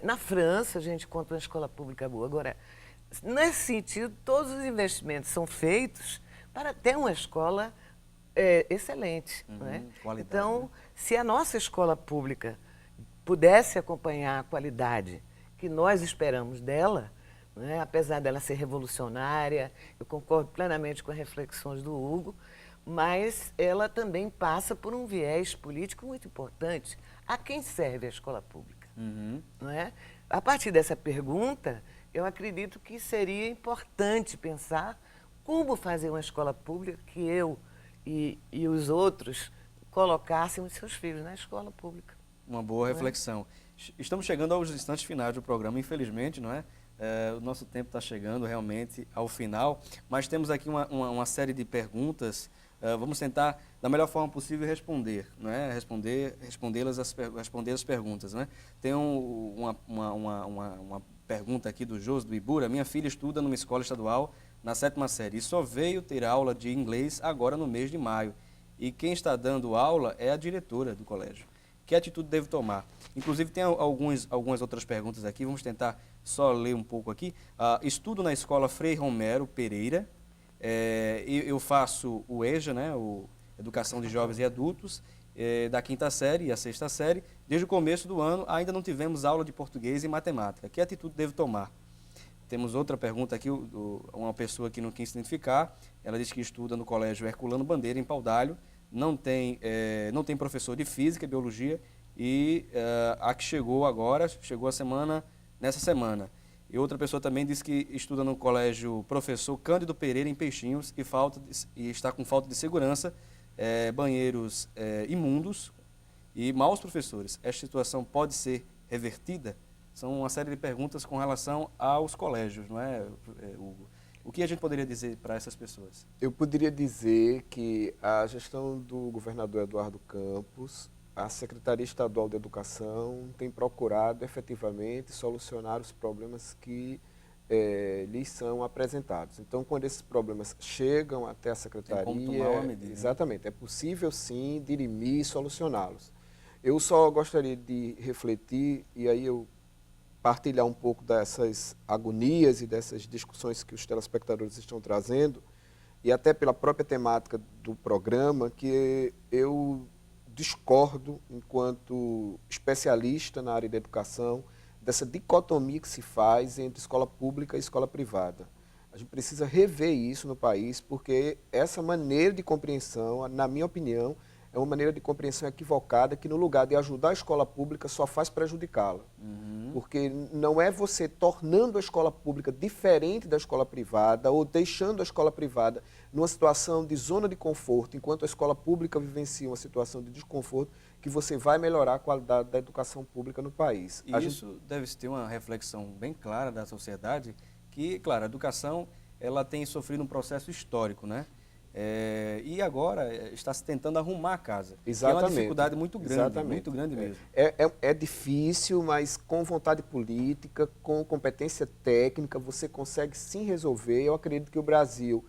Na França, a gente conta uma escola pública boa. Agora, nesse sentido, todos os investimentos são feitos para ter uma escola excelente. Não é? Então, se a nossa escola pública pudesse acompanhar a qualidade que nós esperamos dela, né, apesar dela ser revolucionária, eu concordo plenamente com as reflexões do Hugo, mas ela também passa por um viés político muito importante. A quem serve a escola pública? Não é? A partir dessa pergunta, eu acredito que seria importante pensar como fazer uma escola pública que eu e os outros colocássemos seus filhos na escola pública. Uma boa reflexão. Estamos chegando aos instantes finais do programa, infelizmente, não é? O nosso tempo está chegando realmente ao final, mas temos aqui uma série de perguntas. Vamos tentar, da melhor forma possível, responder, não é? Responder as perguntas, né? Tem uma pergunta aqui do José do Ibura. Minha filha estuda numa escola estadual na 7ª série e só veio ter aula de inglês agora no mês de maio. E quem está dando aula é a diretora do colégio. Que atitude deve tomar? Inclusive, tem algumas outras perguntas aqui, vamos tentar só ler um pouco aqui. Estudo na escola Frei Romero Pereira. Eu faço o EJA, né, o Educação de Jovens e Adultos, da 5ª série e a 6ª série. Desde o começo do ano, ainda não tivemos aula de português e matemática. Que atitude devo tomar? Temos outra pergunta aqui, uma pessoa que não quis se identificar. Ela diz que estuda no Colégio Herculano Bandeira, em Paudalho. Não tem professor de Física e Biologia. E a que chegou agora, nessa semana. E outra pessoa também diz que estuda no colégio Professor Cândido Pereira, em Peixinhos, e está com falta de segurança, banheiros imundos e maus professores. Esta situação pode ser revertida? são uma série de perguntas com relação aos colégios, não é, Hugo? O que a gente poderia dizer para essas pessoas? Eu poderia dizer que a gestão do governador Eduardo Campos, a Secretaria Estadual de Educação tem procurado efetivamente solucionar os problemas que lhes são apresentados. Então, quando esses problemas chegam até a Secretaria, tem como tomar uma medida, exatamente, é possível sim dirimir e solucioná-los. Eu só gostaria de refletir, e aí eu partilhar um pouco dessas agonias e dessas discussões que os telespectadores estão trazendo, e até pela própria temática do programa, que eu discordo, enquanto especialista na área da educação, dessa dicotomia que se faz entre escola pública e escola privada. A gente precisa rever isso no país, porque essa maneira de compreensão, na minha opinião, é uma maneira de compreensão equivocada que, no lugar de ajudar a escola pública, só faz prejudicá-la. Porque não é você tornando a escola pública diferente da escola privada ou deixando a escola privada numa situação de zona de conforto, enquanto a escola pública vivencia uma situação de desconforto, que você vai melhorar a qualidade da educação pública no país. E isso deve ter uma reflexão bem clara da sociedade, que, claro, a educação ela tem sofrido um processo histórico, né? E agora está se tentando arrumar a casa. Exatamente. É uma dificuldade muito grande, Exatamente. muito grande mesmo. É difícil, mas com vontade política, com competência técnica, você consegue sim resolver. Eu acredito que o Brasil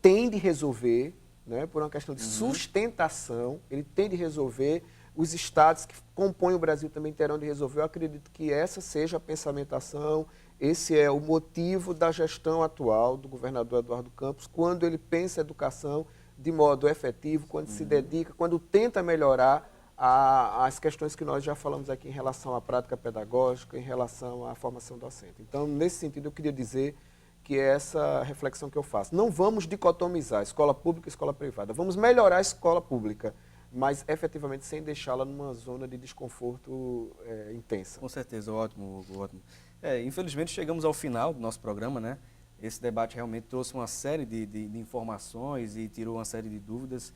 tem de resolver, né, por uma questão de sustentação, ele tem de resolver. Os estados que compõem o Brasil também terão de resolver. Eu acredito que essa seja a pensamentação. Esse é o motivo da gestão atual do governador Eduardo Campos, quando ele pensa a educação de modo efetivo, quando se dedica, quando tenta melhorar as questões que nós já falamos aqui em relação à prática pedagógica, em relação à formação docente. Então, nesse sentido, eu queria dizer que é essa reflexão que eu faço. Não vamos dicotomizar escola pública e escola privada. Vamos melhorar a escola pública, mas efetivamente sem deixá-la numa zona de desconforto intensa. Com certeza, ótimo, ótimo. Infelizmente chegamos ao final do nosso programa, né? Esse debate realmente trouxe uma série de informações e tirou uma série de dúvidas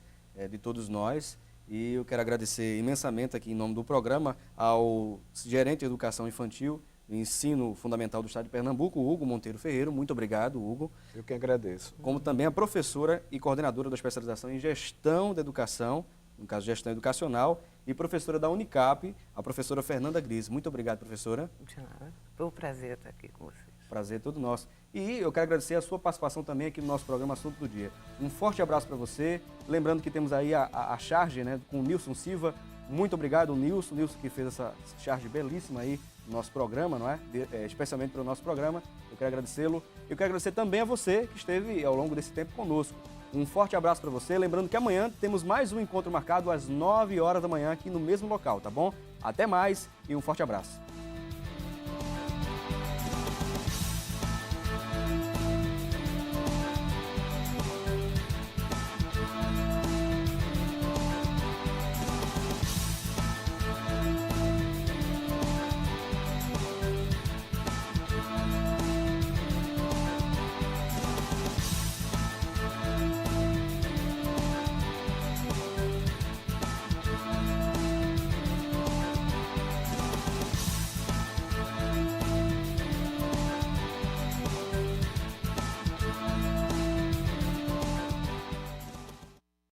de todos nós. E eu quero agradecer imensamente aqui em nome do programa ao gerente de educação infantil e ensino fundamental do estado de Pernambuco, Hugo Monteiro Ferreira. Muito obrigado, Hugo. Eu que agradeço. Como também a professora e coordenadora da especialização em gestão da educação, no caso gestão educacional, e professora da Unicap, a professora Fernanda Gris. Muito obrigado, professora. De nada. Foi um prazer estar aqui com vocês. Prazer todo nosso. E eu quero agradecer a sua participação também aqui no nosso programa Assunto do Dia. Um forte abraço para você. Lembrando que temos aí a charge, né, com o Nilson Silva. Muito obrigado, Nilson. Nilson que fez essa charge belíssima aí no nosso programa, não é? Especialmente para o nosso programa. Eu quero agradecê-lo. Eu quero agradecer também a você que esteve ao longo desse tempo conosco. Um forte abraço para você. Lembrando que amanhã temos mais um encontro marcado às 9 horas da manhã aqui no mesmo local, tá bom? Até mais e um forte abraço.